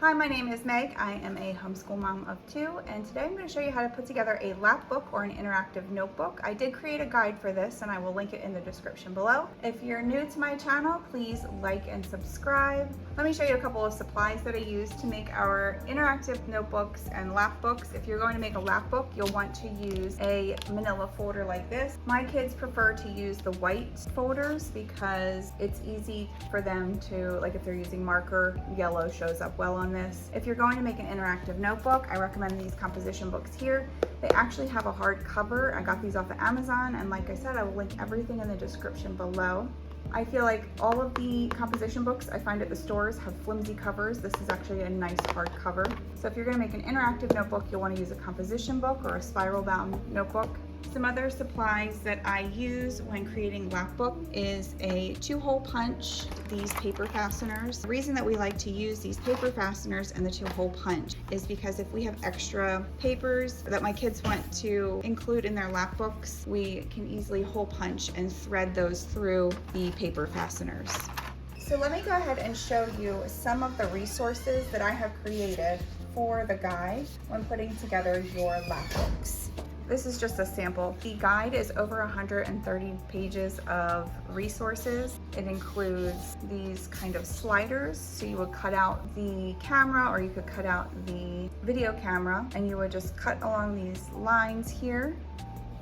Hi, my name is Meg. I am a homeschool mom of 2, and today I'm going to show you how to put together a Lapbook or an interactive notebook. I did create a guide for this and I will link it in the description below. If you're new to my channel, please like and subscribe. Let me show you a couple of supplies that I use to make our interactive notebooks and Lapbooks. If you're going to make a Lapbook, you'll want to use a manila folder like this. My kids prefer to use the white folders because it's easy for them to, like if they're using marker, yellow shows up well on this. If you're going to make an interactive notebook, I recommend these composition books here. They actually have a hard cover. I got these off of Amazon, and like I said, I will link everything in the description below. I feel like all of the composition books I find at the stores have flimsy covers. This is actually a nice hard cover. So if you're going to make an interactive notebook, you'll want to use a composition book or a spiral bound notebook. Some other supplies that I use when creating Lapbook is a 2-hole punch, these paper fasteners. The reason that we like to use these paper fasteners and the 2-hole punch is because if we have extra papers that my kids want to include in their Lapbooks, we can easily hole punch and thread those through the paper fasteners. So let me go ahead and show you some of the resources that I have created for the guide when putting together your Lapbooks. This is just a sample. The guide is over 130 pages of resources. It includes these kind of sliders. So you would cut out the camera, or you could cut out the video camera, and you would just cut along these lines here,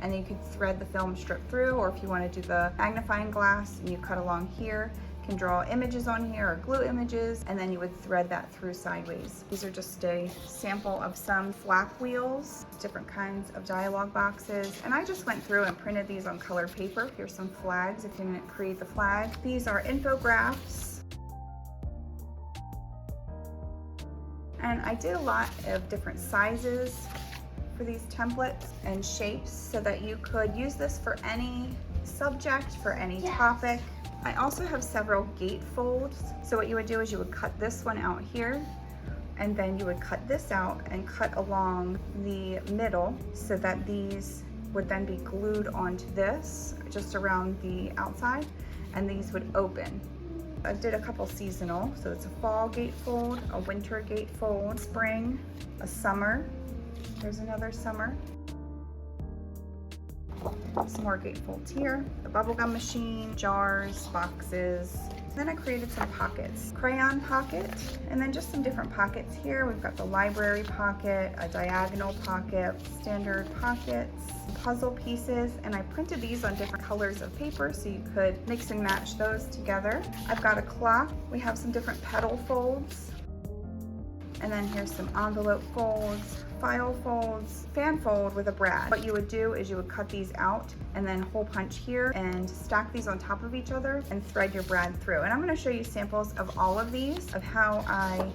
and you could thread the film strip through, or if you want to do the magnifying glass and you cut along here, can draw images on here or glue images, and then you would thread that through sideways. These are just a sample of some flap wheels, different kinds of dialogue boxes, and I just went through and printed these on colored paper. Here's some flags if you didn't create the flag. These are Infographs, and I did a lot of different sizes for these templates and shapes so that you could use this for any subject, for any topic. I also have several gate folds. So what you would do is you would cut this one out here, and then you would cut this out and cut along the middle so that these would then be glued onto this just around the outside, and these would open. I did a couple seasonal, so it's a fall gatefold, a winter gatefold, spring, a summer. There's another summer. Some more gatefolds here, the bubblegum machine, jars, boxes. Then I created some pockets, crayon pocket, and then just some different pockets here. We've got the library pocket, a diagonal pocket, standard pockets, puzzle pieces, and I printed these on different colors of paper so you could mix and match those together. I've got a clock. We have some different petal folds, and then here's some envelope folds, file folds, fan fold with a brad. What you would do is you would cut these out and then hole punch here and stack these on top of each other and thread your brad through. And I'm going to show you samples of all of these, of how I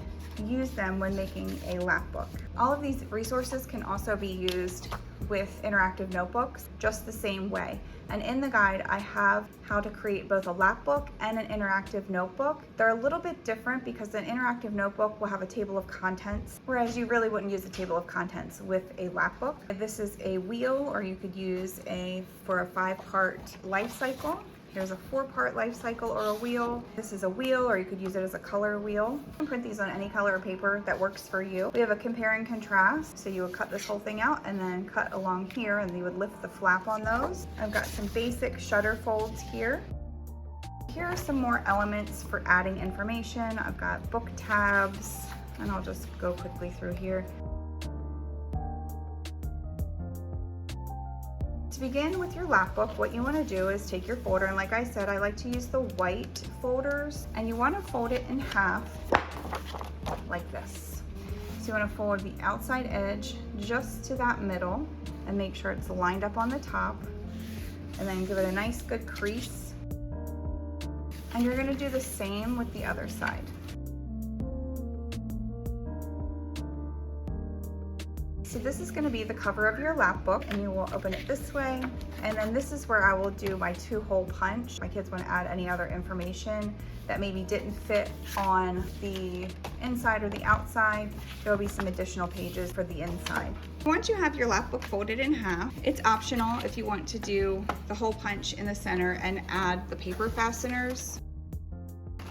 use them when making a Lapbook. All of these resources can also be used with interactive notebooks just the same way. And in the guide, I have how to create both a Lapbook and an interactive notebook. They're a little bit different because an interactive notebook will have a table of contents, whereas you really wouldn't use a table of contents with a Lapbook. This is a wheel, or you could use for a 5-part life cycle. Here's a 4-part life cycle or a wheel. This is a wheel, or you could use it as a color wheel. You can print these on any color of paper that works for you. We have a compare and contrast. So you would cut this whole thing out and then cut along here, and you would lift the flap on those. I've got some basic shutter folds here. Here are some more elements for adding information. I've got book tabs, and I'll just go quickly through here. To begin with your Lapbook, what you want to do is take your folder, and like I said, I like to use the white folders, and you want to fold it in half like this. So you want to fold the outside edge just to that middle and make sure it's lined up on the top, and then give it a nice good crease. And you're going to do the same with the other side. So this is going to be the cover of your Lapbook, and you will open it this way, and then this is where I will do my 2-hole punch. My kids want to add any other information that maybe didn't fit on the inside or the outside. There will be some additional pages for the inside. Once you have your Lapbook folded in half, it's optional if you want to do the hole punch in the center and add the paper fasteners.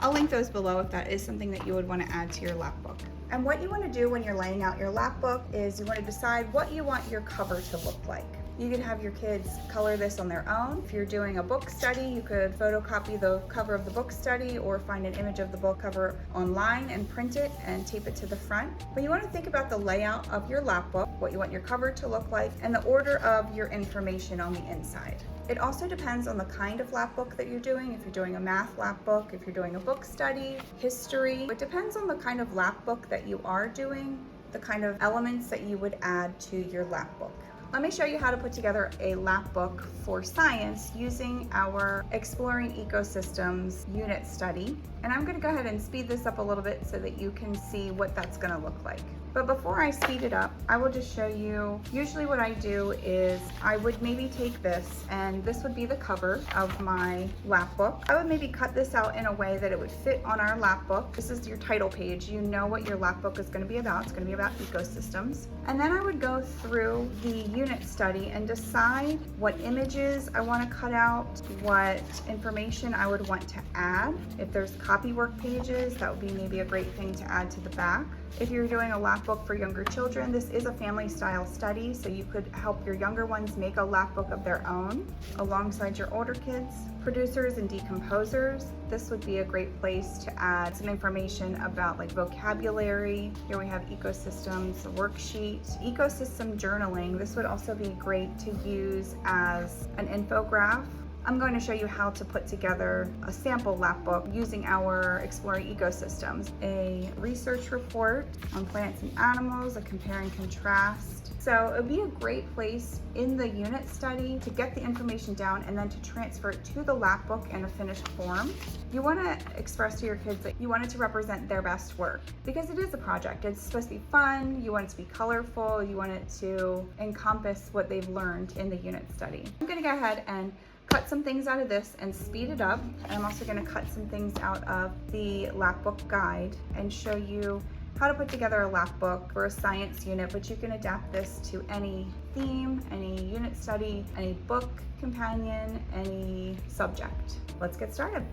I'll link those below if that is something that you would want to add to your Lapbook. And what you want to do when you're laying out your Lapbook is you want to decide what you want your cover to look like. You can have your kids color this on their own. If you're doing a book study, you could photocopy the cover of the book study or find an image of the book cover online and print it and tape it to the front. But you want to think about the layout of your Lapbook, what you want your cover to look like, and the order of your information on the inside. It also depends on the kind of Lapbook that you're doing. If you're doing a math Lapbook, if you're doing a book study, history. It depends on the kind of Lapbook that you are doing, the kind of elements that you would add to your Lapbook. Let me show you how to put together a Lapbook for science using our Exploring Ecosystems unit study. And I'm going to go ahead and speed this up a little bit so that you can see what that's going to look like. But before I speed it up, I will just show you, usually what I do is I would maybe take this, and this would be the cover of my Lapbook. I would maybe cut this out in a way that it would fit on our Lapbook. This is your title page. You know what your Lapbook is going to be about. It's going to be about ecosystems. And then I would go through the unit study and decide what images I want to cut out, what information I would want to add. If there's copywork pages, that would be maybe a great thing to add to the back. If you're doing a Lapbook for younger children, this is a family style study, so you could help your younger ones make a Lapbook of their own alongside your older kids. Producers and decomposers, this would be a great place to add some information about like vocabulary. Here we have ecosystems, a worksheet. Ecosystem journaling, this would also be great to use as an infograph. I'm going to show you how to put together a sample Lapbook using our Exploring Ecosystems, a research report on plants and animals, a compare and contrast. So it would be a great place in the unit study to get the information down and then to transfer it to the Lapbook in a finished form. You want to express to your kids that you want it to represent their best work because it is a project. It's supposed to be fun, you want it to be colorful, you want it to encompass what they've learned in the unit study. I'm going to go ahead and cut some things out of this and speed it up. And I'm also going to cut some things out of the Lapbook guide and show you how to put together a Lapbook for a science unit, but you can adapt this to any theme, any unit study, any book companion, any subject. Let's get started.